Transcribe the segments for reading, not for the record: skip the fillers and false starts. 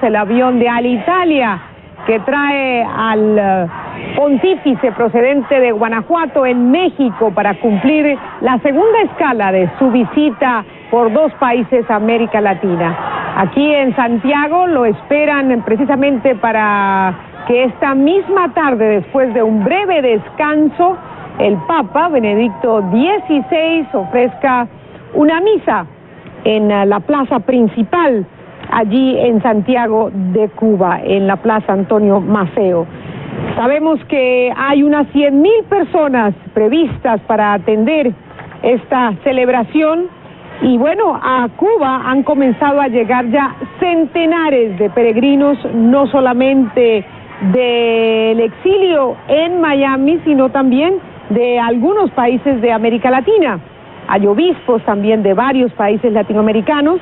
el avión de Alitalia que trae al pontífice procedente de Guanajuato en México para cumplir la segunda escala de su visita por 2 países de América Latina. Aquí en Santiago lo esperan precisamente para que esta misma tarde, después de un breve descanso, el Papa Benedicto XVI ofrezca una misa en la plaza principal, allí en Santiago de Cuba, en la plaza Antonio Maceo. Sabemos que hay unas 100,000 personas previstas para atender esta celebración y bueno, a Cuba han comenzado a llegar ya centenares de peregrinos, no solamente del exilio en Miami, sino también de algunos países de América Latina. Hay obispos también de varios países latinoamericanos.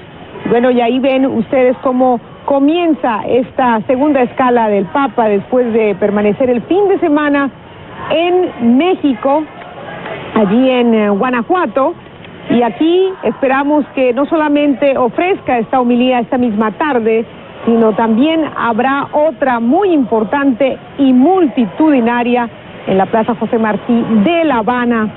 Bueno, y ahí ven ustedes cómo comienza esta segunda escala del Papa después de permanecer el fin de semana en México, allí en Guanajuato. Y aquí esperamos que no solamente ofrezca esta homilía esta misma tarde, sino también habrá otra muy importante y multitudinaria en la Plaza José Martí de La Habana,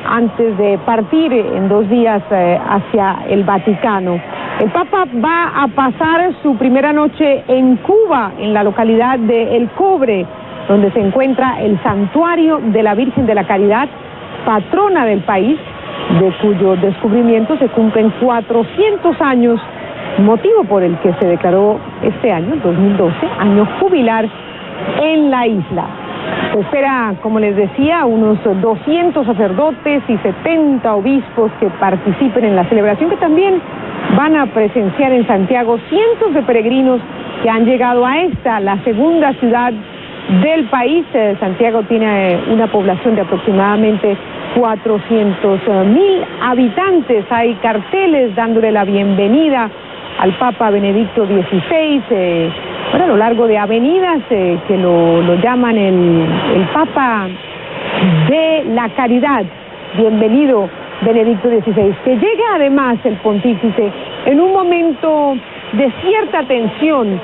antes de partir en 2 días hacia el Vaticano. El Papa va a pasar su primera noche en Cuba, en la localidad de El Cobre, donde se encuentra el Santuario de la Virgen de la Caridad, patrona del país, de cuyo descubrimiento se cumplen 400 años, motivo por el que se declaró este año, 2012, año jubilar en la isla. Se espera, como les decía, unos 200 sacerdotes y 70 obispos que participen en la celebración, que también van a presenciar en Santiago cientos de peregrinos que han llegado a esta, la segunda ciudad del país. Santiago tiene una población de aproximadamente 400,000 habitantes. Hay carteles dándole la bienvenida al Papa Benedicto XVI, a lo largo de avenidas que lo llaman el Papa de la Caridad. Bienvenido, Benedicto XVI, que llega además el pontífice en un momento de cierta tensión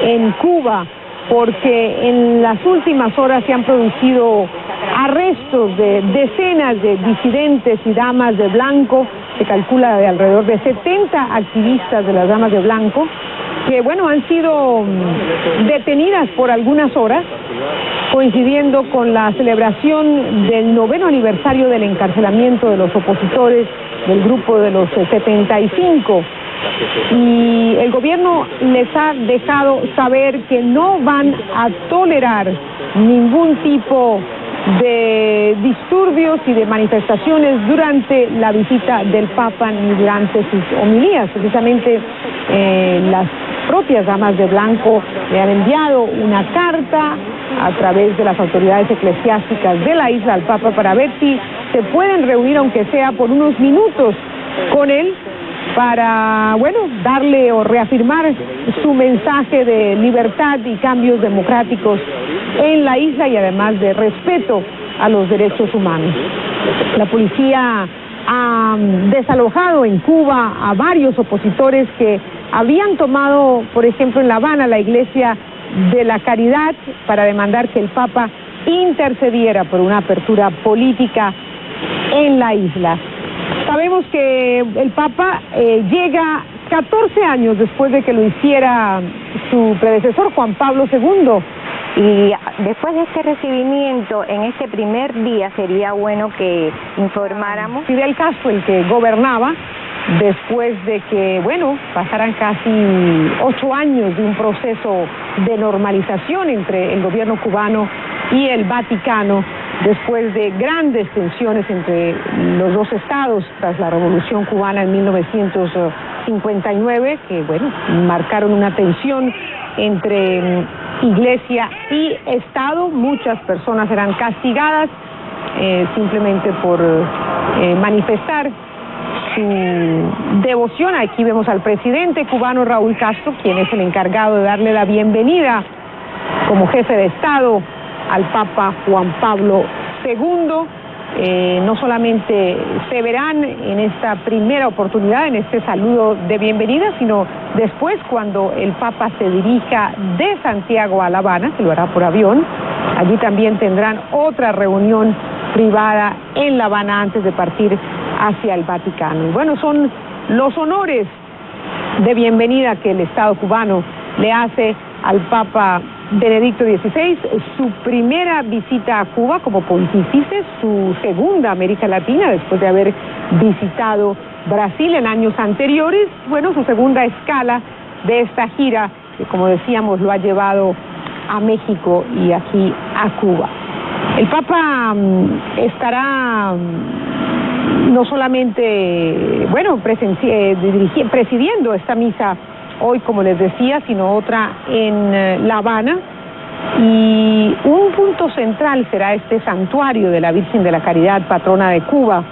en Cuba, porque en las últimas horas se han producido arrestos de decenas de disidentes y damas de blanco. Se calcula de alrededor de 70 activistas de las damas de blanco que, bueno, han sido detenidas por algunas horas, coincidiendo con la celebración del 9º aniversario del encarcelamiento de los opositores del grupo de los 75. Y el gobierno les ha dejado saber que no van a tolerar ningún tipo de disturbios y de manifestaciones durante la visita del Papa ni durante sus homilías. Precisamente las propias damas de blanco le han enviado una carta a través de las autoridades eclesiásticas de la isla al Papa para ver si se pueden reunir, aunque sea por unos minutos, con él, para, bueno, darle o reafirmar su mensaje de libertad y cambios democráticos en la isla y además de respeto a los derechos humanos. La policía ha desalojado en Cuba a varios opositores que habían tomado, por ejemplo, en La Habana, la Iglesia de la Caridad para demandar que el Papa intercediera por una apertura política en la isla. Sabemos que el Papa llega 14 años después de que lo hiciera su predecesor, Juan Pablo II. Y después de este recibimiento, en este primer día, sería bueno que informáramos. Fidel Castro, el que gobernaba, después de que, bueno, pasaran casi 8 años de un proceso de normalización entre el gobierno cubano y el Vaticano, después de grandes tensiones entre los dos estados tras la Revolución Cubana en 1959, que, bueno, marcaron una tensión entre Iglesia y Estado. Muchas personas eran castigadas simplemente por manifestar su devoción. Aquí vemos al presidente cubano Raúl Castro, quien es el encargado de darle la bienvenida como jefe de Estado al Papa Juan Pablo II. no solamente se verán en esta primera oportunidad, en este saludo de bienvenida, sino después cuando el Papa se dirija de Santiago a La Habana, que lo hará por avión. Allí también tendrán otra reunión privada en La Habana antes de partir hacia el Vaticano. Y bueno, son los honores de bienvenida que el Estado cubano le hace al Papa Benedicto XVI, su primera visita a Cuba como pontífice, su segunda a América Latina después de haber visitado Brasil en años anteriores, bueno, su segunda escala de esta gira que, como decíamos, lo ha llevado a México y aquí a Cuba. El Papa estará no solamente, bueno, presidiendo esta misa hoy, como les decía, sino otra en La Habana, y un punto central será este santuario de la Virgen de la Caridad, patrona de Cuba,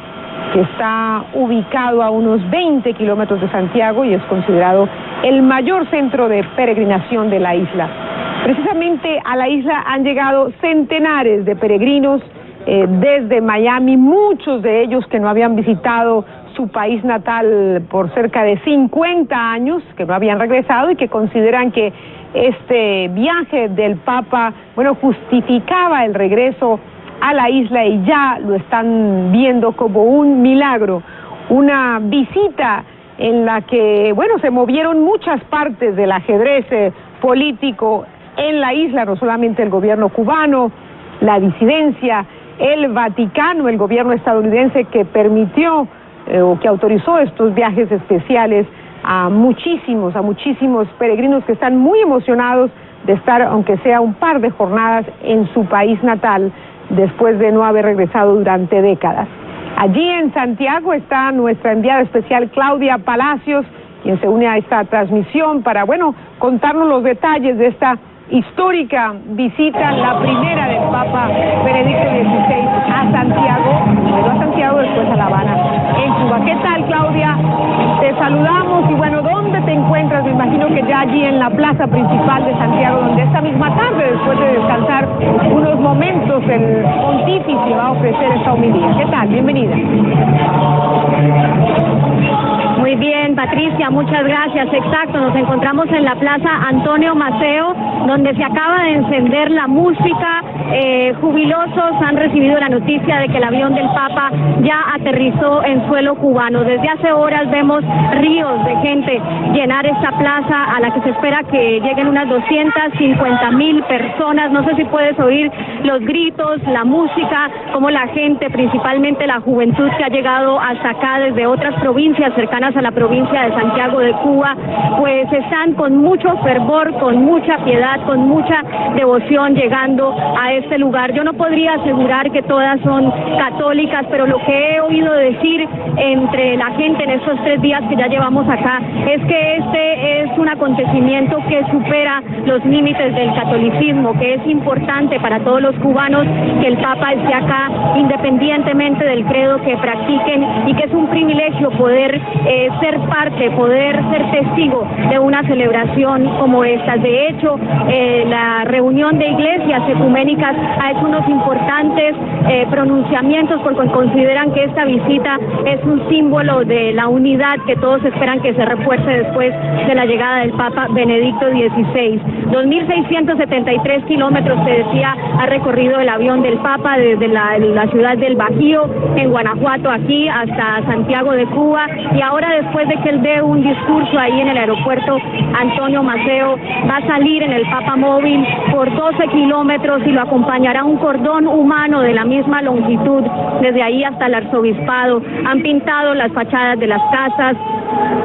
que está ubicado a unos 20 kilómetros de Santiago y es considerado el mayor centro de peregrinación de la isla. Precisamente a la isla han llegado centenares de peregrinos desde Miami, muchos de ellos que no habían visitado su país natal por cerca de 50 años, que no habían regresado y que consideran que este viaje del Papa, bueno, justificaba el regreso a la isla y ya lo están viendo como un milagro, una visita en la que, bueno, se movieron muchas partes del ajedrez político en la isla, no solamente el gobierno cubano, la disidencia, el Vaticano, el gobierno estadounidense que permitió o que autorizó estos viajes especiales a muchísimos peregrinos que están muy emocionados de estar, aunque sea un par de jornadas, en su país natal, después de no haber regresado durante décadas. Allí en Santiago está nuestra enviada especial Claudia Palacios, quien se une a esta transmisión para, bueno, contarnos los detalles de esta histórica visita, la primera del Papa Benedicto XVI a Santiago, primero a Santiago, después a La Habana, en Cuba. ¿Qué tal, Claudia? Te saludamos y bueno, ¿dónde te encuentras? Me imagino que ya allí en la plaza principal de Santiago, donde esta misma tarde, después de descansar unos momentos, el pontífice va a ofrecer esta homilía. ¿Qué tal? Bienvenida. Muy bien, Patricia, muchas gracias. Exacto, nos encontramos en la Plaza Antonio Maceo, donde se acaba de encender la música. Jubilosos han recibido la noticia de que el avión del Papa ya aterrizó en suelo cubano. Desde hace horas vemos ríos de gente llenar esta plaza, a la que se espera que lleguen unas 250,000 personas. No sé si puedes oír los gritos, la música, como la gente, principalmente la juventud que ha llegado hasta acá desde otras provincias cercanas a la provincia de Santiago de Cuba, pues están con mucho fervor, con mucha piedad, con mucha devoción llegando a este lugar. Yo no podría asegurar que todas son católicas, pero lo que he oído decir entre la gente en estos 3 días que ya llevamos acá es que este es un acontecimiento que supera los límites del catolicismo, que es importante para todos los cubanos que el Papa esté acá, independientemente del credo que practiquen, y que es un privilegio poder ser parte, poder ser testigo de una celebración como esta. De hecho, la reunión de iglesias ecuménicas ha hecho unos importantes pronunciamientos porque consideran que esta visita es un símbolo de la unidad que todos esperan que se refuerce después de la llegada del Papa Benedicto XVI. 2.673 kilómetros, te decía, ha recorrido el avión del Papa desde la ciudad del Bajío, en Guanajuato, aquí hasta Santiago de Cuba, y ahora, después de que él dé un discurso ahí en el aeropuerto Antonio Maceo, va a salir en el Papa Móvil por 12 kilómetros y lo acompañará un cordón humano de la misma longitud desde ahí hasta el arzobispado. Han pintado las fachadas de las casas,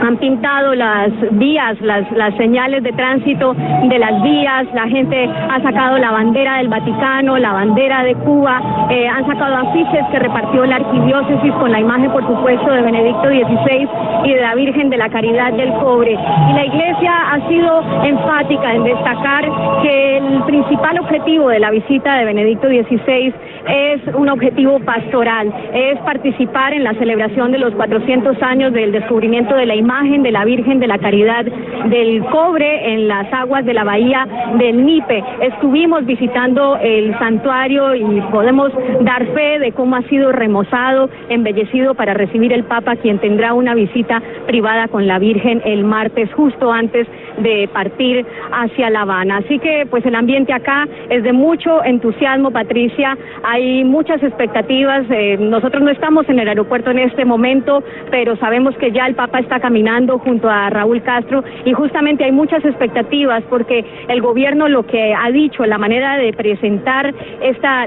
han pintado las vías, las señales de tránsito de las vías. La gente ha sacado la bandera del Vaticano, la bandera de Cuba, han sacado afiches que repartió la arquidiócesis con la imagen, por supuesto, de Benedicto XVI y de la Virgen de la Caridad del Cobre. Y la Iglesia ha sido enfática en destacar que el principal objetivo de la visita de Benedicto XVI es un objetivo pastoral, es participar en la celebración de los 400 años del descubrimiento de de la imagen de la Virgen de la Caridad del Cobre en las aguas de la bahía del Nipe. Estuvimos visitando el santuario y podemos dar fe de cómo ha sido remozado, embellecido para recibir el Papa, quien tendrá una visita privada con la Virgen el martes, justo antes de partir hacia La Habana. Así que pues el ambiente acá es de mucho entusiasmo, Patricia, hay muchas expectativas. Nosotros no estamos en el aeropuerto en este momento, pero sabemos que ya el Papa está caminando junto a Raúl Castro y justamente hay muchas expectativas porque el gobierno lo que ha dicho, la manera de presentar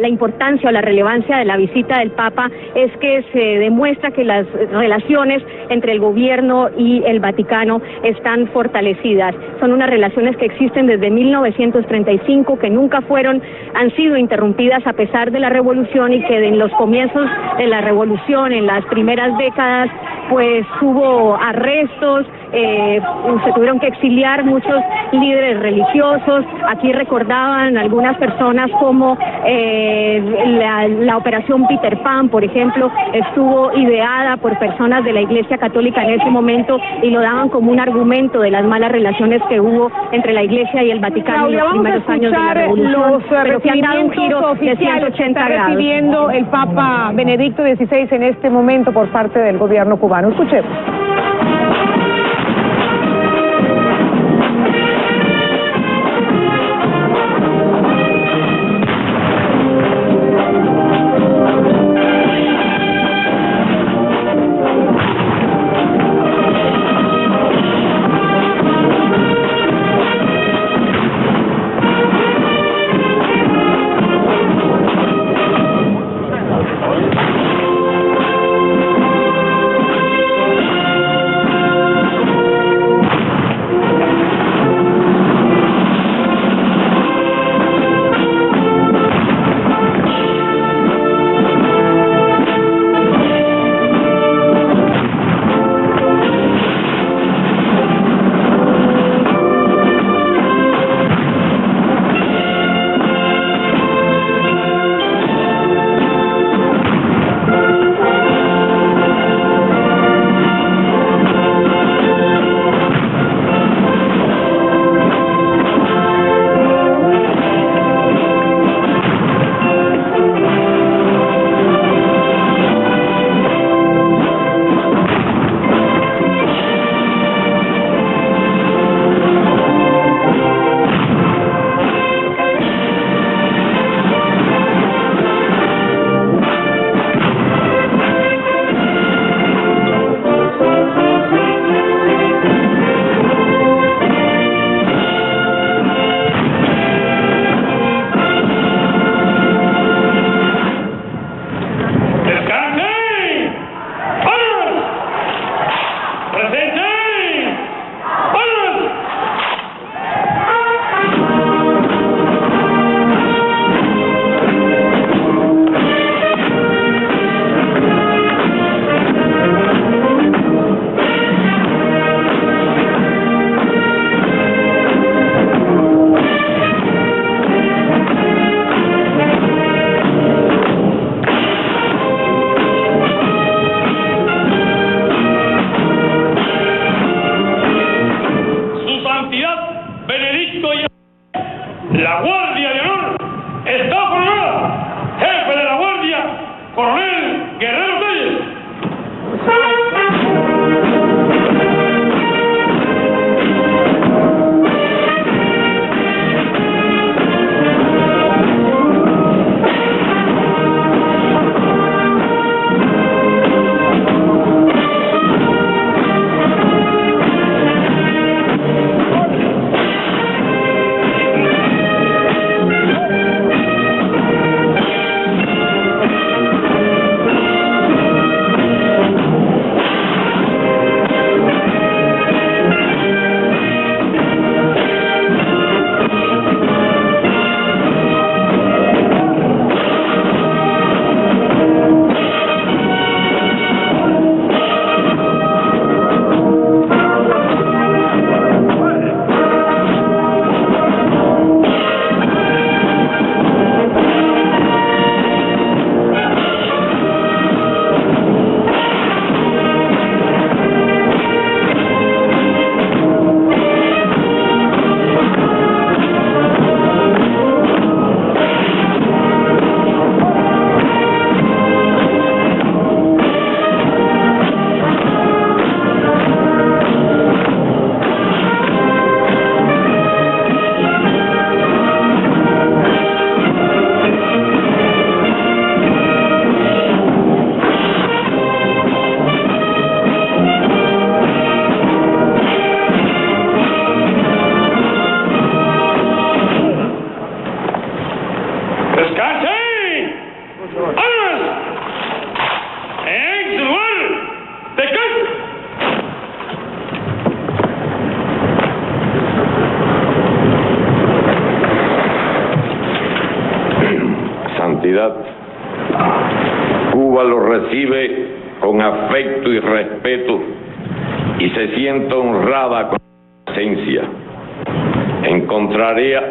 la importancia o la relevancia de la visita del Papa es que se demuestra que las relaciones entre el gobierno y el Vaticano están fortalecidas. Son unas relaciones que existen desde 1935, que nunca han sido interrumpidas a pesar de la revolución y que en los comienzos de la revolución, en las primeras décadas, pues hubo arrestos, se tuvieron que exiliar muchos líderes religiosos. Aquí recordaban algunas personas como la operación Peter Pan, por ejemplo, estuvo ideada por personas de la Iglesia Católica en ese momento y lo daban como un argumento de las malas relaciones que hubo entre la Iglesia y el Vaticano en los primeros años de la revolución, pero que han dado un giro de 180 grados. Recibiendo el Papa Benedicto XVI en este momento por parte del gobierno cubano. Escuchemos. La Guardia de Honor está formada. Jefe de la Guardia, Coronel Guerrero Telles. comunidad. Cuba lo recibe con afecto y respeto y se siente honrada con su presencia.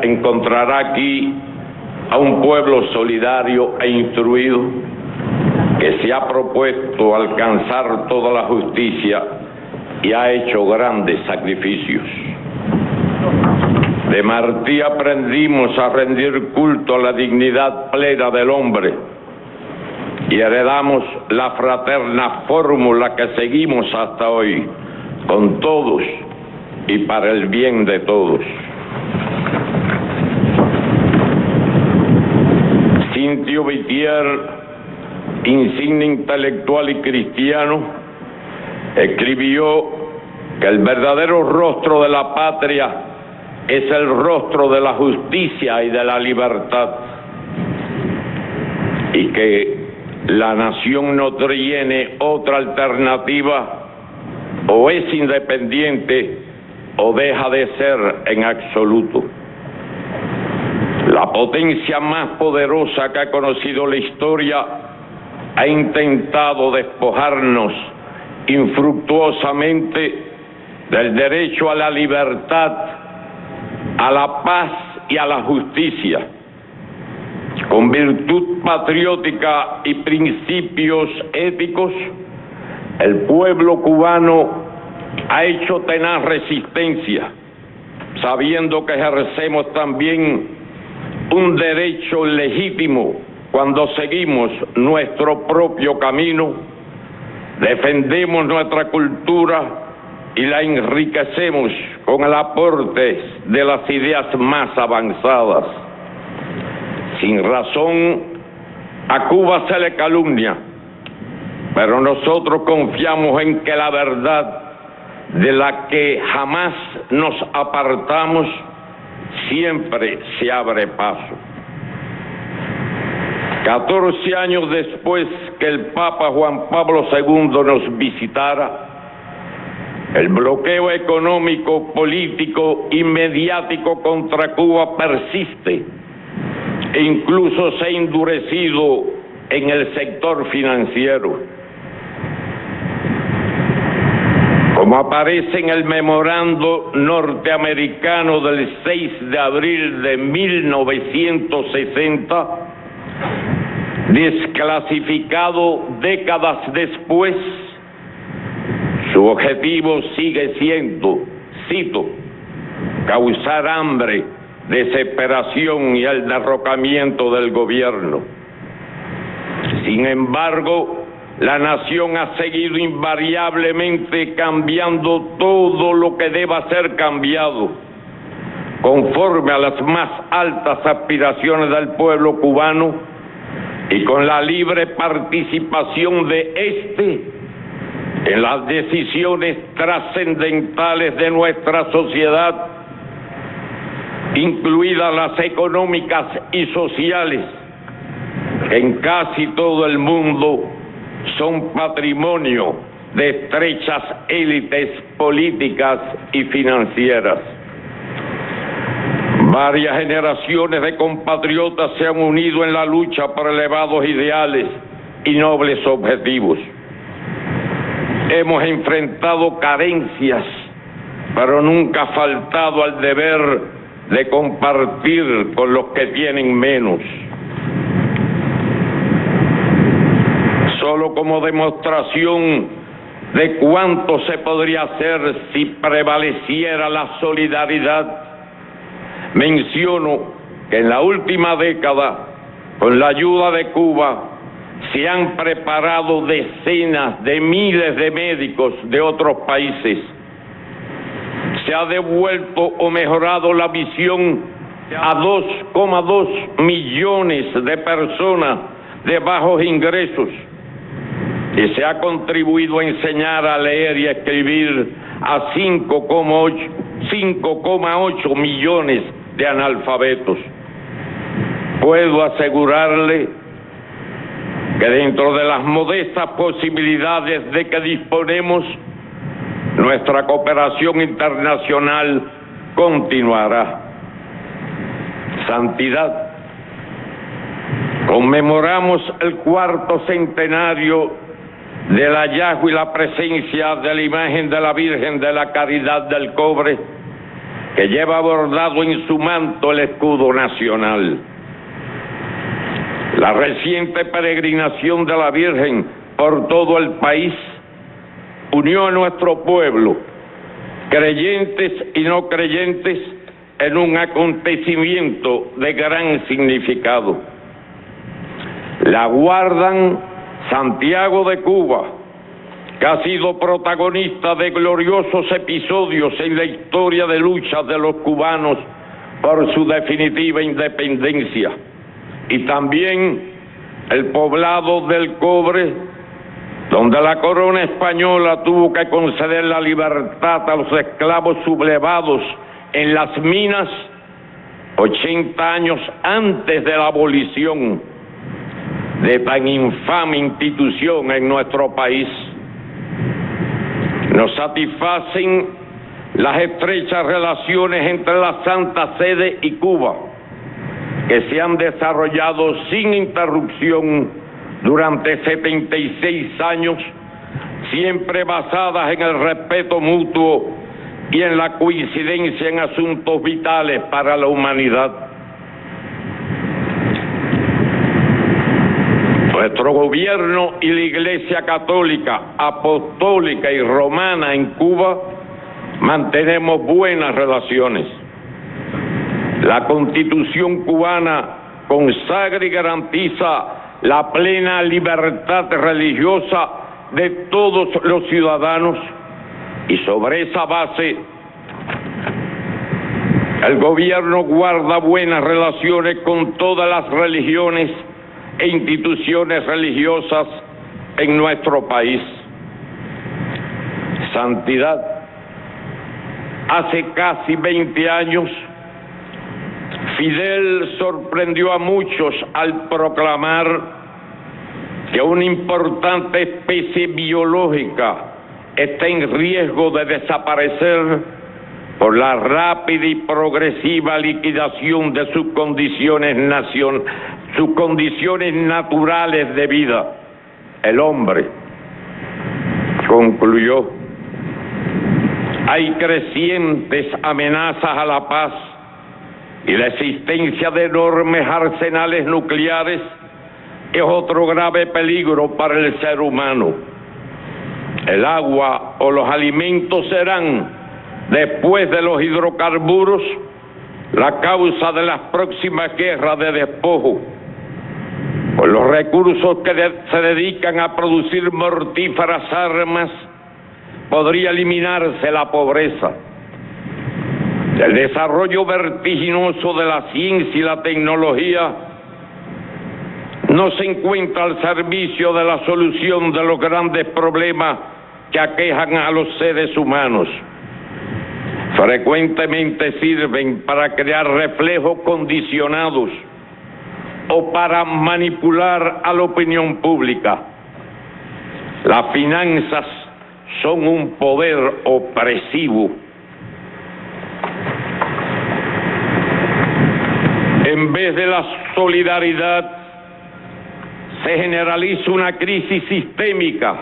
Encontrará aquí a un pueblo solidario e instruido que se ha propuesto alcanzar toda la justicia y ha hecho grandes sacrificios. De Martí aprendimos a rendir culto a la dignidad plena del hombre y heredamos la fraterna fórmula que seguimos hasta hoy, con todos y para el bien de todos. Cintio Vitier, insigne intelectual y cristiano, escribió que el verdadero rostro de la patria es el rostro de la justicia y de la libertad, y que la nación no tiene otra alternativa: o es independiente o deja de ser en absoluto. La potencia más poderosa que ha conocido la historia ha intentado despojarnos infructuosamente del derecho a la libertad, a la paz y a la justicia. Con virtud patriótica y principios éticos, el pueblo cubano ha hecho tenaz resistencia, sabiendo que ejercemos también un derecho legítimo cuando seguimos nuestro propio camino, defendemos nuestra cultura y la enriquecemos con el aporte de las ideas más avanzadas. Sin razón, a Cuba se le calumnia, pero nosotros confiamos en que la verdad, de la que jamás nos apartamos, siempre se abre paso. 14 años después que el Papa Juan Pablo II nos visitara, el bloqueo económico, político y mediático contra Cuba persiste e incluso se ha endurecido en el sector financiero. Como aparece en el memorando norteamericano del 6 de abril de 1960, desclasificado décadas después, su objetivo sigue siendo, cito, causar hambre, desesperación y el derrocamiento del gobierno. Sin embargo, la nación ha seguido invariablemente cambiando todo lo que deba ser cambiado, conforme a las más altas aspiraciones del pueblo cubano y con la libre participación de éste en las decisiones trascendentales de nuestra sociedad, incluidas las económicas y sociales, que en casi todo el mundo son patrimonio de estrechas élites políticas y financieras. Varias generaciones de compatriotas se han unido en la lucha por elevados ideales y nobles objetivos. Hemos enfrentado carencias, pero nunca ha faltado al deber de compartir con los que tienen menos. Solo como demostración de cuánto se podría hacer si prevaleciera la solidaridad, menciono que en la última década, con la ayuda de Cuba, se han preparado decenas de miles de médicos de otros países. Se ha devuelto o mejorado la visión a 2,2 millones de personas de bajos ingresos y se ha contribuido a enseñar a leer y a escribir a 5,8 millones de analfabetos. Puedo asegurarle que dentro de las modestas posibilidades de que disponemos, nuestra cooperación internacional continuará. Santidad, Conmemoramos el 4º centenario del hallazgo y la presencia de la imagen de la Virgen de la Caridad del Cobre, que lleva bordado en su manto el escudo nacional. La reciente peregrinación de la Virgen por todo el país unió a nuestro pueblo, creyentes y no creyentes, en un acontecimiento de gran significado. La guardan Santiago de Cuba, que ha sido protagonista de gloriosos episodios en la historia de luchas de los cubanos por su definitiva independencia, y también el poblado del Cobre, donde la corona española tuvo que conceder la libertad a los esclavos sublevados en las minas 80 años antes de la abolición de tan infame institución en nuestro país. Nos satisfacen las estrechas relaciones entre la Santa Sede y Cuba, que se han desarrollado sin interrupción durante 76 años, siempre basadas en el respeto mutuo y en la coincidencia en asuntos vitales para la humanidad. Nuestro gobierno y la Iglesia Católica, Apostólica y Romana en Cuba mantenemos buenas relaciones. La Constitución cubana consagra y garantiza la plena libertad religiosa de todos los ciudadanos, y sobre esa base el gobierno guarda buenas relaciones con todas las religiones e instituciones religiosas en nuestro país. Santidad, hace casi 20 años, Fidel sorprendió a muchos al proclamar que una importante especie biológica está en riesgo de desaparecer por la rápida y progresiva liquidación de sus condiciones naturales de vida. El hombre, concluyó, hay crecientes amenazas a la paz y la existencia de enormes arsenales nucleares es otro grave peligro para el ser humano. El agua o los alimentos serán, después de los hidrocarburos, la causa de las próximas guerras de despojo. Con los recursos que se dedican a producir mortíferas armas, podría eliminarse la pobreza. El desarrollo vertiginoso de la ciencia y la tecnología no se encuentra al servicio de la solución de los grandes problemas que aquejan a los seres humanos. Frecuentemente sirven para crear reflejos condicionados o para manipular a la opinión pública. Las finanzas son un poder opresivo. En vez de la solidaridad, se generaliza una crisis sistémica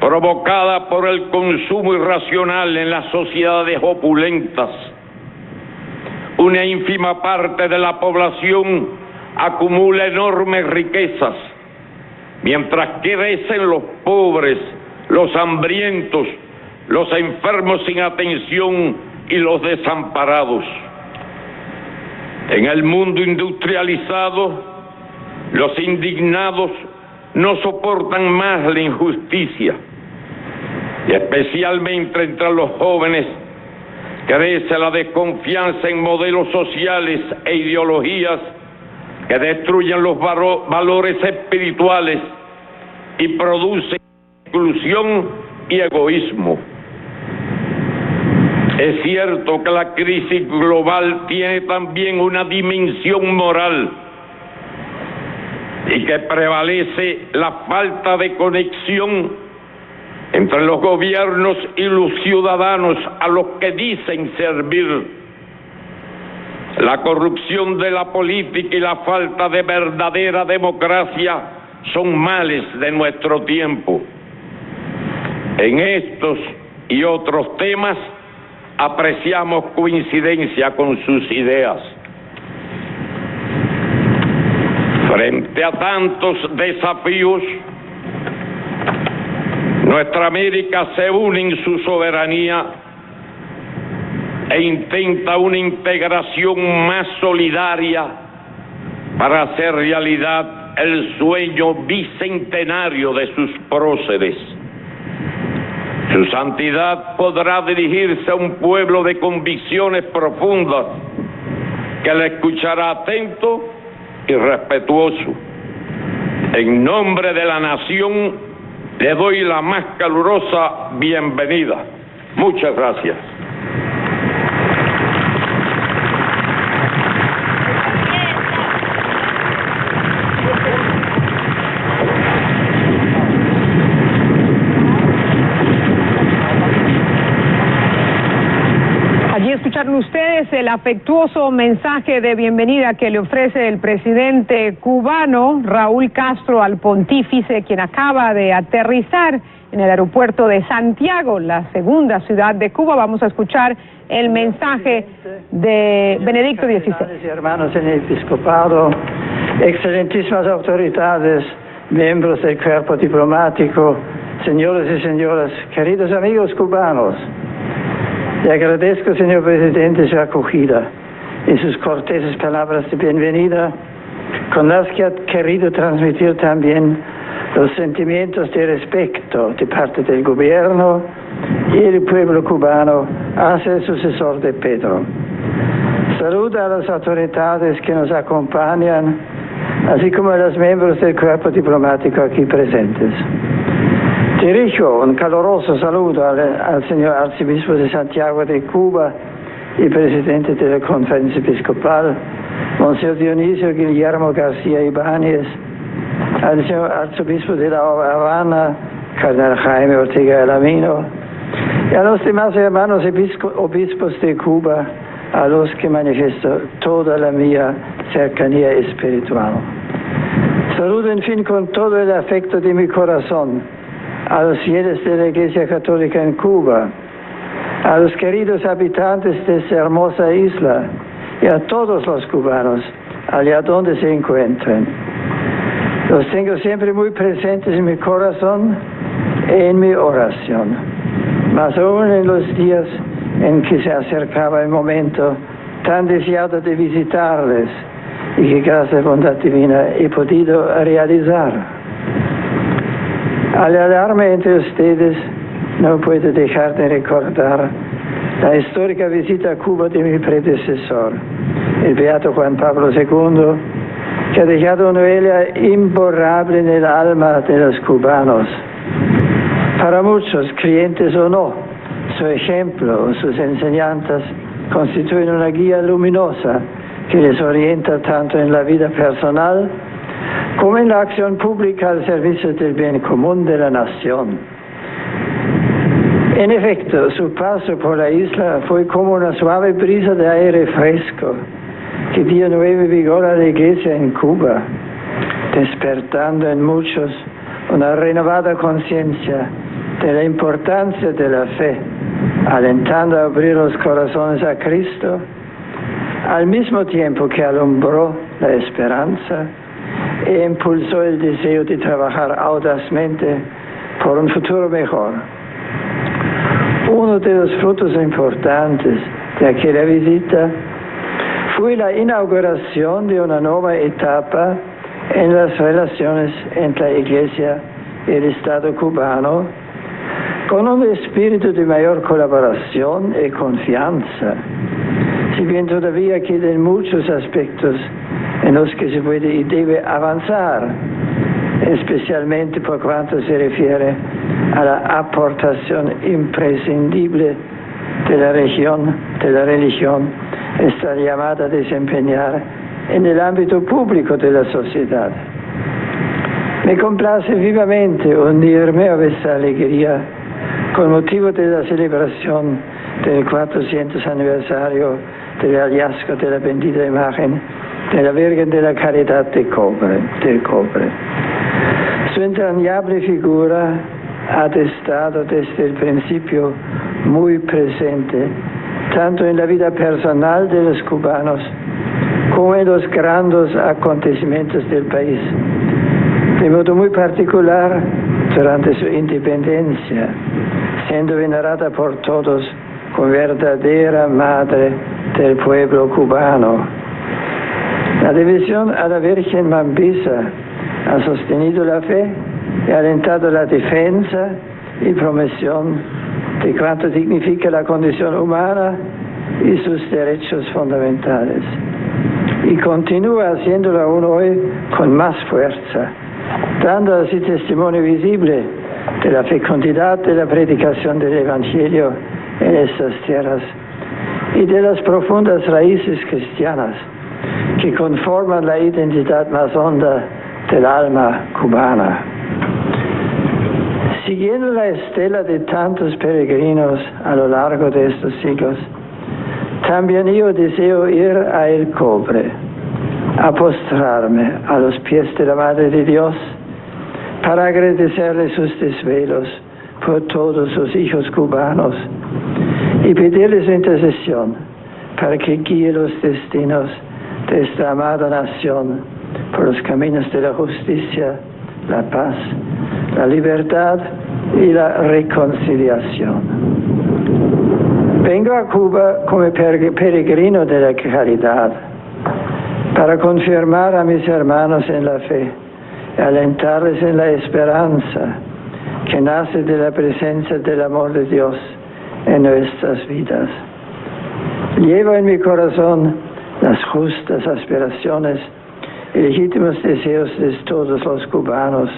provocada por el consumo irracional en las sociedades opulentas. Una ínfima parte de la población acumula enormes riquezas, mientras crecen los pobres, los hambrientos, los enfermos sin atención y los desamparados. En el mundo industrializado, los indignados no soportan más la injusticia, y especialmente entre los jóvenes crece la desconfianza en modelos sociales e ideologías que destruyen los valores espirituales y producen exclusión y egoísmo. Es cierto que la crisis global tiene también una dimensión moral y que prevalece la falta de conexión entre los gobiernos y los ciudadanos a los que dicen servir. La corrupción de la política y la falta de verdadera democracia son males de nuestro tiempo. En estos y otros temas apreciamos coincidencia con sus ideas. Frente a tantos desafíos, nuestra América se une en su soberanía e intenta una integración más solidaria para hacer realidad el sueño bicentenario de sus próceres. Su santidad podrá dirigirse a un pueblo de convicciones profundas que le escuchará atento y respetuoso. En nombre de la nación, le doy la más calurosa bienvenida. Muchas gracias. Escucharon ustedes el afectuoso mensaje de bienvenida que le ofrece el presidente cubano Raúl Castro al pontífice, quien acaba de aterrizar en el aeropuerto de Santiago, la segunda ciudad de Cuba. Vamos a escuchar el mensaje de Benedicto XVI. Hermanos en el episcopado, excelentísimas autoridades, miembros del cuerpo diplomático, señores y señoras, queridos amigos cubanos. Le agradezco, señor presidente, su acogida y sus corteses palabras de bienvenida, con las que ha querido transmitir también los sentimientos de respeto de parte del gobierno y el pueblo cubano hacia el sucesor de Pedro. Saludo a las autoridades que nos acompañan, así como a los miembros del cuerpo diplomático aquí presentes. Dirijo un caluroso saludo al señor arzobispo de Santiago de Cuba y presidente de la Conferencia Episcopal, Monseñor Dionisio Guillermo García Ibáñez, al señor arzobispo de La Habana, cardenal Jaime Ortega Alamino, y a los demás hermanos obispos de Cuba, a los que manifiesto toda la mía cercanía espiritual. Saludo, en fin, con todo el afecto de mi corazón a los fieles de la Iglesia Católica en Cuba, a los queridos habitantes de esta hermosa isla y a todos los cubanos, allá donde se encuentren. Los tengo siempre muy presentes en mi corazón y en mi oración, más aún en los días en que se acercaba el momento tan deseado de visitarles y que gracias a la bondad divina he podido realizar. Al hallarme entre ustedes, no puedo dejar de recordar la histórica visita a Cuba de mi predecesor, el beato Juan Pablo II, que ha dejado una huella imborrable en el alma de los cubanos. Para muchos, creyentes o no, su ejemplo, sus enseñanzas constituyen una guía luminosa que les orienta tanto en la vida personal como en la acción pública al servicio del bien común de la nación. En efecto, su paso por la isla fue como una suave brisa de aire fresco que dio nuevo vigor a la Iglesia en Cuba, despertando en muchos una renovada conciencia de la importancia de la fe, alentando a abrir los corazones a Cristo, al mismo tiempo que alumbró la esperanza e impulsó el deseo de trabajar audazmente por un futuro mejor. Uno de los frutos importantes de aquella visita fue la inauguración de una nueva etapa en las relaciones entre la Iglesia y el Estado cubano, con un espíritu de mayor colaboración y confianza. Si bien todavía quedan muchos aspectos en los que se puede y debe avanzar, especialmente por cuanto se refiere a la aportación imprescindible de la religión, está llamada a desempeñar en el ámbito público de la sociedad. Me complace vivamente unirme a esta alegría con motivo de la celebración del 400 aniversario del hallazgo de la bendita imagen de la Virgen de la Caridad del Cobre. Su entrañable figura ha estado desde el principio muy presente, tanto en la vida personal de los cubanos como en los grandes acontecimientos del país. De modo muy particular, durante su independencia, siendo venerada por todos como verdadera madre del pueblo cubano. La devoción a la Virgen Mambisa ha sostenido la fe y ha alentado la defensa y promoción de cuanto dignifica la condición humana y sus derechos fundamentales. Y continúa haciéndolo aún hoy con más fuerza, dando así testimonio visible de la fecundidad de la predicación del Evangelio en estas tierras y de las profundas raíces cristianas que conforman la identidad más honda del alma cubana. Siguiendo la estela de tantos peregrinos a lo largo de estos siglos, también yo deseo ir a El Cobre, a postrarme a los pies de la Madre de Dios para agradecerle sus desvelos por todos sus hijos cubanos y pedirle su intercesión para que guíe los destinos de esta amada nación por los caminos de la justicia, la paz, la libertad y la reconciliación. Vengo a Cuba como peregrino de la caridad para confirmar a mis hermanos en la fe y alentarles en la esperanza que nace de la presencia del amor de Dios en nuestras vidas. Llevo en mi corazón las justas aspiraciones y legítimos deseos de todos los cubanos,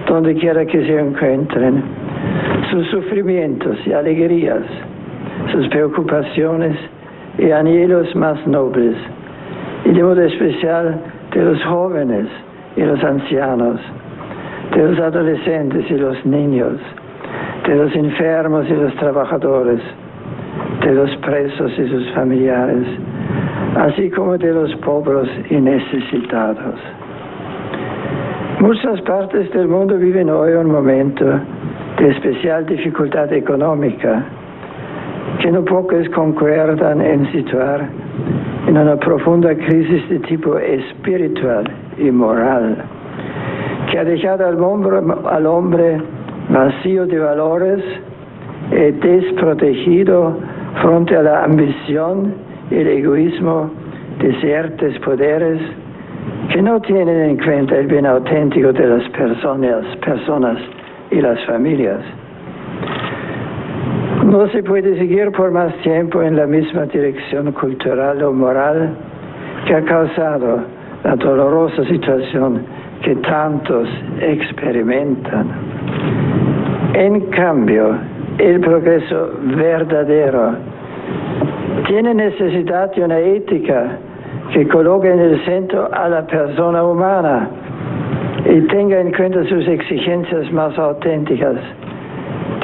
donde quiera que se encuentren, sus sufrimientos y alegrías, sus preocupaciones y anhelos más nobles, y de modo especial de los jóvenes y los ancianos, de los adolescentes y los niños, de los enfermos y los trabajadores, de los presos y sus familiares, así como de los pobres y necesitados. Muchas partes del mundo viven hoy un momento de especial dificultad económica, que no pocos concuerdan en situar en una profunda crisis de tipo espiritual y moral, que ha dejado al hombre vacío de valores y desprotegido frente a la ambición y el egoísmo de ciertos poderes que no tienen en cuenta el bien auténtico de las personas y las familias. No se puede seguir por más tiempo en la misma dirección cultural o moral que ha causado la dolorosa situación que tantos experimentan. En cambio, el progreso verdadero tiene necesidad de una ética que coloque en el centro a la persona humana y tenga en cuenta sus exigencias más auténticas,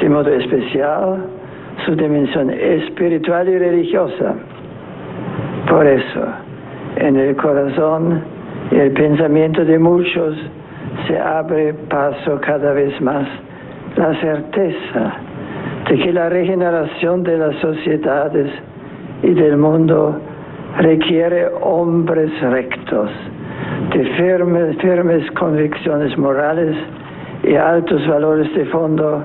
de modo especial su dimensión espiritual y religiosa. Por eso, en el corazón y el pensamiento de muchos se abre paso cada vez más la certeza de que la regeneración de las sociedades y del mundo requiere hombres rectos, de firmes convicciones morales y altos valores de fondo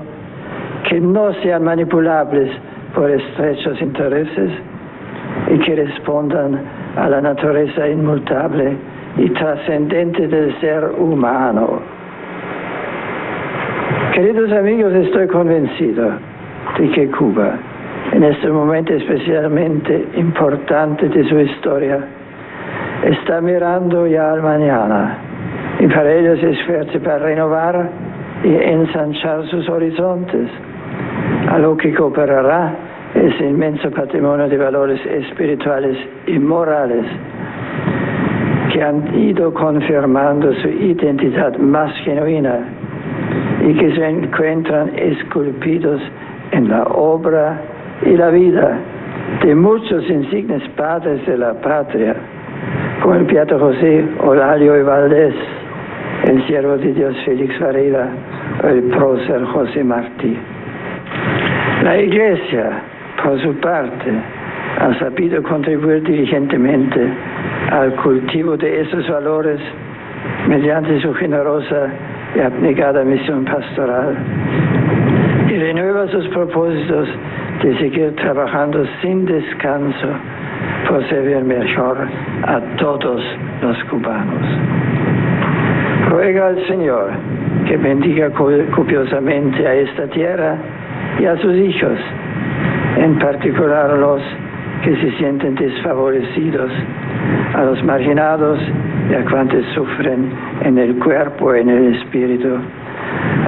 que no sean manipulables por estrechos intereses y que respondan a la naturaleza inmutable y trascendente del ser humano. Queridos amigos, estoy convencido de que Cuba, en este momento especialmente importante de su historia, está mirando ya al mañana y para ello se esfuerza para renovar y ensanchar sus horizontes, a lo que cooperará ese inmenso patrimonio de valores espirituales y morales que han ido confirmando su identidad más genuina y que se encuentran esculpidos en la obra y la vida de muchos insignes padres de la patria, como el Beato José Olalio y Valdés, el siervo de Dios Félix Varela o el prócer José Martí. La Iglesia, por su parte, ha sabido contribuir diligentemente al cultivo de esos valores mediante su generosa y abnegada misión pastoral, y renueva sus propósitos de seguir trabajando sin descanso por servir mejor a todos los cubanos. Ruega al Señor que bendiga copiosamente a esta tierra y a sus hijos, en particular a los que se sienten desfavorecidos, a los marginados y a cuantos sufren en el cuerpo y en el espíritu,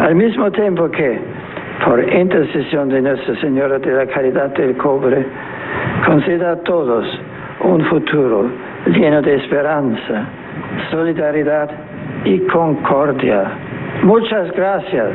al mismo tiempo que, por intercesión de Nuestra Señora de la Caridad del Cobre, conceda a todos un futuro lleno de esperanza, solidaridad y concordia. Muchas gracias.